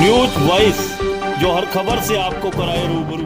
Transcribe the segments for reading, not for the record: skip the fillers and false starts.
News voice, जो हर खबर से आपको कराए रूबरू।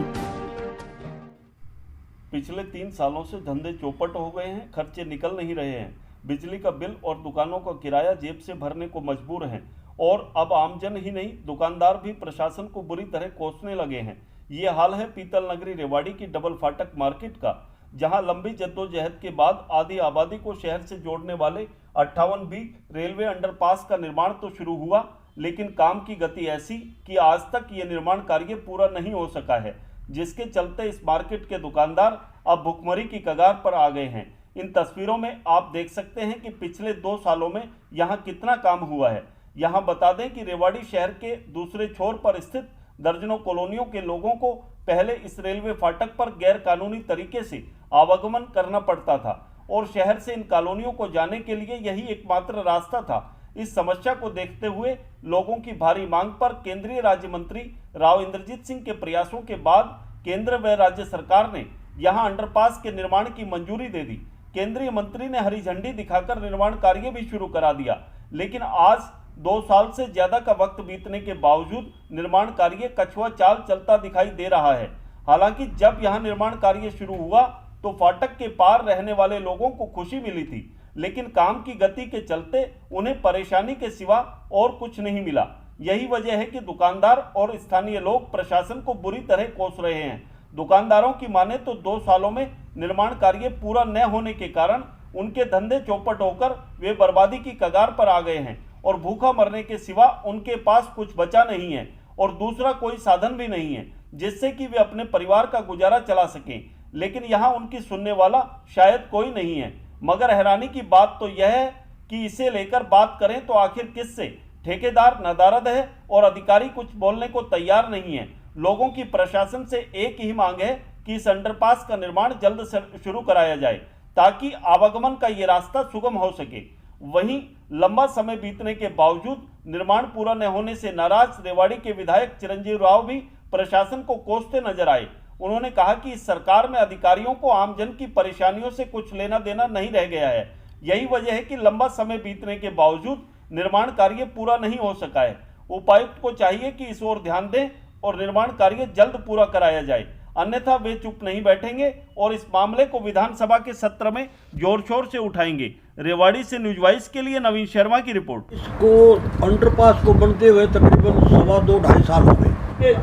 पिछले 3 सालों से धंधे चौपट हो गए हैं, खर्चे निकल नहीं रहे हैं। बिजली का बिल और दुकानों का किराया जेब से भरने को मजबूर हैं और अब आमजन ही नहीं, दुकानदार भी प्रशासन को बुरी तरह कोसने लगे हैं। ये हाल है पीतल नगरी रेवाड़ी की डबल फाटक मार्केट का, जहां लंबी जद्दोजहद के बाद आधी आबादी को शहर से जोड़ने वाले 58B रेलवे अंडरपास का निर्माण तो शुरू हुआ, लेकिन काम की गति ऐसी कि आज तक ये निर्माण कार्य पूरा नहीं हो सका है, जिसके चलते इस मार्केट के दुकानदार अब भुखमरी की कगार पर आ गए हैं। इन तस्वीरों में आप देख सकते हैं कि पिछले 2 सालों में यहाँ कितना काम हुआ है। यहाँ बता दें कि रेवाड़ी शहर के दूसरे छोर पर स्थित दर्जनों कॉलोनियों के लोगों को पहले इस रेलवे फाटक पर गैर कानूनी तरीके से आवागमन करना पड़ता था और शहर से इन कॉलोनियों को जाने के लिए यही एकमात्र रास्ता था। इस समस्या को देखते हुए लोगों की भारी मांग पर केंद्रीय राज्य मंत्री राव इंद्रजीत सिंह के प्रयासों के बाद केंद्र व राज्य सरकार ने यहां अंडरपास के निर्माण की मंजूरी दे दी। केंद्रीय मंत्री ने हरी झंडी दिखाकर निर्माण कार्य भी शुरू करा दिया, लेकिन आज 2 साल से ज्यादा का वक्त बीतने के बावजूद निर्माण कार्य कछुआ चाल चलता दिखाई दे रहा है। हालांकि जब यहां निर्माण कार्य शुरू हुआ तो फाटक के पार रहने वाले लोगों को खुशी मिली थी, लेकिन काम की गति के चलते उन्हें परेशानी के सिवा और कुछ नहीं मिला। यही वजह है कि दुकानदार और स्थानीय लोग प्रशासन को बुरी तरह कोस रहे हैं। दुकानदारों की माने तो 2 सालों में निर्माण कार्य पूरा न होने के कारण उनके धंधे चौपट होकर वे बर्बादी की कगार पर आ गए हैं और भूखा मरने के सिवा उनके पास कुछ बचा नहीं है और दूसरा कोई साधन भी नहीं है जिससे कि वे अपने परिवार का गुजारा चला सकें। लेकिन यहाँ उनकी सुनने वाला शायद कोई नहीं है। मगर हैरानी की बात तो यह है कि इसे लेकर बात करें तो आखिर किससे? ठेकेदार नदारद है और अधिकारी कुछ बोलने को तैयार नहीं है। लोगों की प्रशासन से एक ही मांग है कि इस अंडरपास का निर्माण जल्द से शुरू कराया जाए ताकि आवागमन का ये रास्ता सुगम हो सके। वहीं लंबा समय बीतने के बावजूद निर्माण पूरा न होने से नाराज रेवाड़ी के विधायक चिरंजीव राव भी प्रशासन को कोसते नजर आए। उन्होंने कहा कि इस सरकार में अधिकारियों को आमजन की परेशानियों से कुछ लेना देना नहीं रह गया है। यही वजह है कि लंबा समय बीतने के बावजूद निर्माण कार्य पूरा नहीं हो सका है। उपायुक्त को चाहिए कि इस ओर ध्यान दें और निर्माण कार्य जल्द पूरा कराया जाए, अन्यथा वे चुप नहीं बैठेंगे और इस मामले को विधानसभा के सत्र में जोर शोर से उठाएंगे। रेवाड़ी से न्यूज वॉइस के लिए नवीन शर्मा की रिपोर्ट। इसको अंडरपास को बनते हुए तकरीबन 2.5 साल हो गए।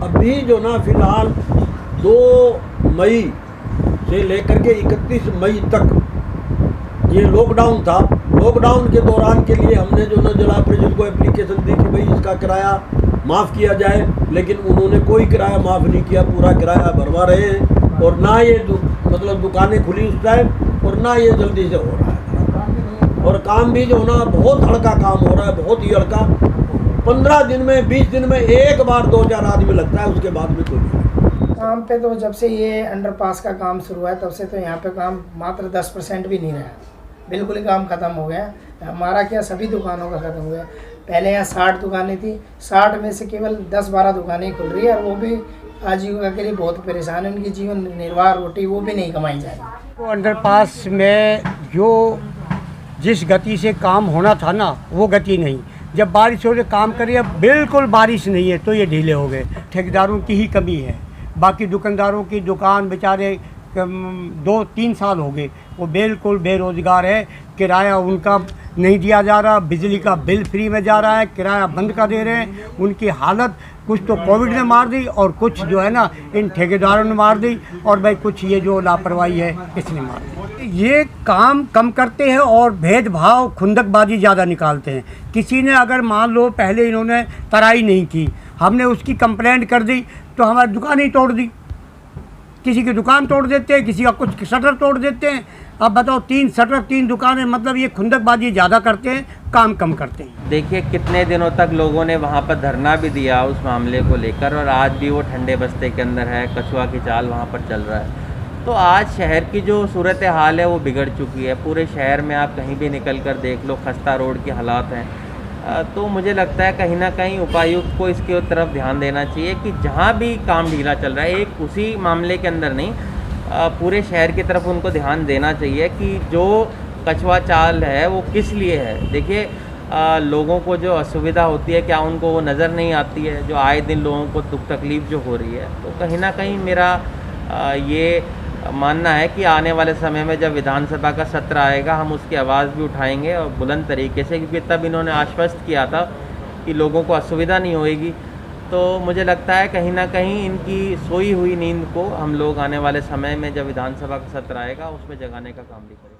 अभी जो ना फिलहाल 2 मई से लेकर के 31 मई तक ये लॉकडाउन था। लॉकडाउन के दौरान के लिए हमने जो ना जिला परिषद को एप्लीकेशन दी कि भाई इसका किराया माफ़ किया जाए, लेकिन उन्होंने कोई किराया माफ़ नहीं किया। पूरा किराया भरवा रहे हैं और ना ये मतलब दुकानें खुली उस टाइम और ना ये जल्दी से हो रहा है। और काम भी जो ना बहुत हल्का काम हो रहा है, बहुत ही हल्का। 15 दिन में 20 दिन में एक बार 2-4 आदमी लगता है, उसके बाद में कोई नहीं। काम पे तो जब से ये अंडरपास का काम शुरू हुआ है तब से तो यहाँ पे काम मात्र 10% भी नहीं रहा, बिल्कुल ही काम ख़त्म हो गया। हमारा क्या सभी दुकानों का ख़त्म हो गया। पहले यहाँ 60 दुकानें थी, 60 में से केवल 10-12 दुकानें खुल रही है और वो भी आजीविका के लिए बहुत परेशान है। उनकी जीवन निर्वाह रोटी वो भी नहीं कमाई जा रही। तो अंडरपास में जो जिस गति से काम होना था ना, वो गति नहीं। जब बारिश हो रही काम करिए, बिल्कुल बारिश नहीं है तो ये ढीले हो गए। ठेकेदारों की ही कमी है, बाकी दुकानदारों की दुकान बेचारे 2-3 साल हो गए वो बिल्कुल बेरोज़गार है। किराया उनका नहीं दिया जा रहा, बिजली का बिल फ्री में जा रहा है, किराया बंद कर दे रहे हैं। उनकी हालत कुछ तो कोविड ने मार दी और कुछ जो है ना इन ठेकेदारों ने मार दी और भाई कुछ ये जो लापरवाही है इसने मार दी। ये काम कम करते हैं और भेदभाव खुंदकबाजी ज़्यादा निकालते हैं। किसी ने अगर मान लो पहले इन्होंने तराई नहीं की, हमने उसकी कंप्लेंट कर दी तो हमारी दुकान ही तोड़ दी। किसी की दुकान तोड़ देते हैं, किसी का कुछ शटर तोड़ देते हैं। अब बताओ 3 शटर 3 दुकानें, मतलब ये खुंदकबाजी ज़्यादा करते हैं, काम कम करते हैं। देखिए कितने दिनों तक लोगों ने वहाँ पर धरना भी दिया उस मामले को लेकर और आज भी वो ठंडे बस्ते के अंदर है, कछुआ की चाल वहाँ पर चल रहा है। तो आज शहर की जो सूरत हाल है वो बिगड़ चुकी है। पूरे शहर में आप कहीं भी निकल कर देख लो, खस्ता रोड के हालात हैं। तो मुझे लगता है कहीं ना कहीं उपायुक्त को इसके तरफ ध्यान देना चाहिए कि जहाँ भी काम ढीला चल रहा है, एक उसी मामले के अंदर नहीं, पूरे शहर की तरफ उनको ध्यान देना चाहिए कि जो कछुआ चाल है वो किस लिए है। देखिए लोगों को जो असुविधा होती है क्या उनको वो नज़र नहीं आती है, जो आए दिन लोगों को दुख तकलीफ़ जो हो रही है। तो कहीं ना कहीं मेरा ये मानना है कि आने वाले समय में जब विधानसभा का सत्र आएगा हम उसकी आवाज़ भी उठाएंगे और बुलंद तरीके से, क्योंकि तब इन्होंने आश्वस्त किया था कि लोगों को असुविधा नहीं होएगी। तो मुझे लगता है कहीं ना कहीं इनकी सोई हुई नींद को हम लोग आने वाले समय में जब विधानसभा का सत्र आएगा उसमें जगाने का काम भी करेंगे।